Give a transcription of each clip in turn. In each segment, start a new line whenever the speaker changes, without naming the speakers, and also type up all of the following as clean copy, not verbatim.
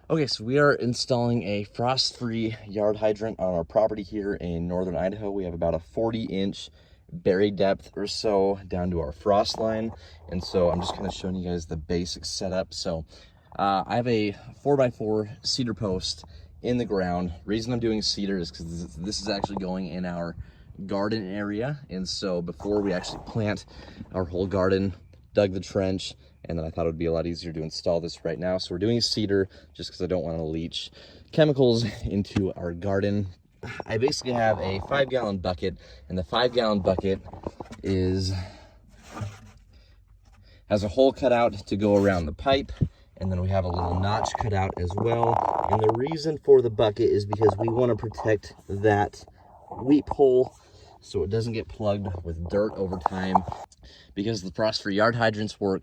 Okay, so we are installing a frost-free yard hydrant on our property here in northern Idaho. We have about a 40-inch buried depth or so down to our frost line. And so I'm just kind of showing you guys the basic setup. So I have a 4x4 cedar post in the ground. Reason I'm doing cedar is because this is actually going in our garden area. And so before we actually plant our whole garden, dug the trench, and then I thought it would be a lot easier to install this right now. So we're doing cedar just because I don't want to leach chemicals into our garden. I basically have a 5-gallon bucket, and the 5-gallon bucket has a hole cut out to go around the pipe, and then we have a little notch cut out as well. And the reason for the bucket is because we want to protect that weep hole so it doesn't get plugged with dirt over time, because the frost-free yard hydrants work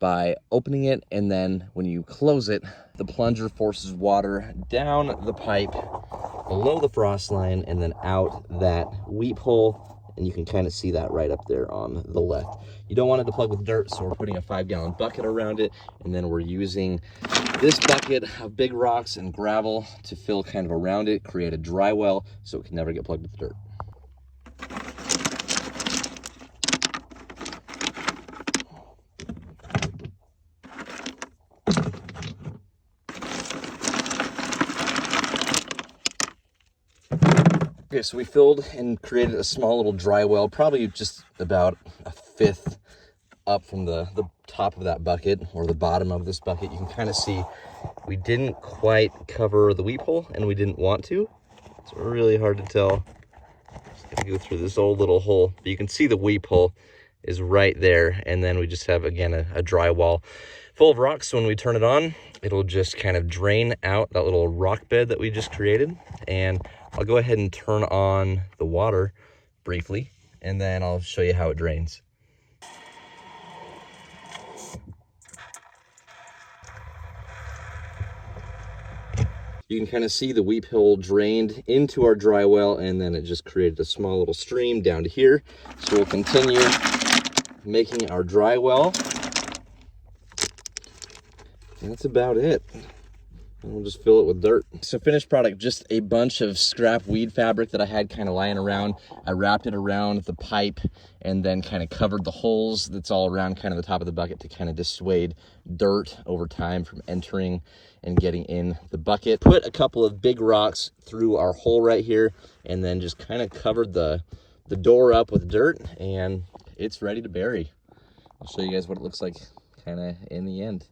by opening it, and then when you close it, the plunger forces water down the pipe below the frost line and then out that weep hole, and you can kind of see that right up there on the left. You don't want it to plug with dirt, so we're putting a 5-gallon bucket around it, and then we're using this bucket of big rocks and gravel to fill kind of around it, create a dry well so it can never get plugged with dirt. Okay, so we filled and created a small little dry well, probably just about a fifth up from the top of that bucket, or the bottom of this bucket. You can kind of see we didn't quite cover the weep hole, and we didn't want to. It's really hard to tell. Just gonna go through this old little hole, but you can see the weep hole is right there, and then we just have, again, a dry wall full of rocks. So when we turn it on, it'll just kind of drain out that little rock bed that we just created. And I'll go ahead and turn on the water briefly, and then I'll show you how it drains. You can kind of see the weep hole drained into our dry well, and then it just created a small little stream down to here. So we'll continue making our dry well, and that's about it. And we'll just fill it with dirt. So finished product, just a bunch of scrap weed fabric that I had kind of lying around. I wrapped it around the pipe and then kind of covered the holes that's all around kind of the top of the bucket to kind of dissuade dirt over time from entering and getting in the bucket. Put a couple of big rocks through our hole right here, and then just kind of covered the door up with dirt, and it's ready to bury. I'll show you guys what it looks like kind of in the end.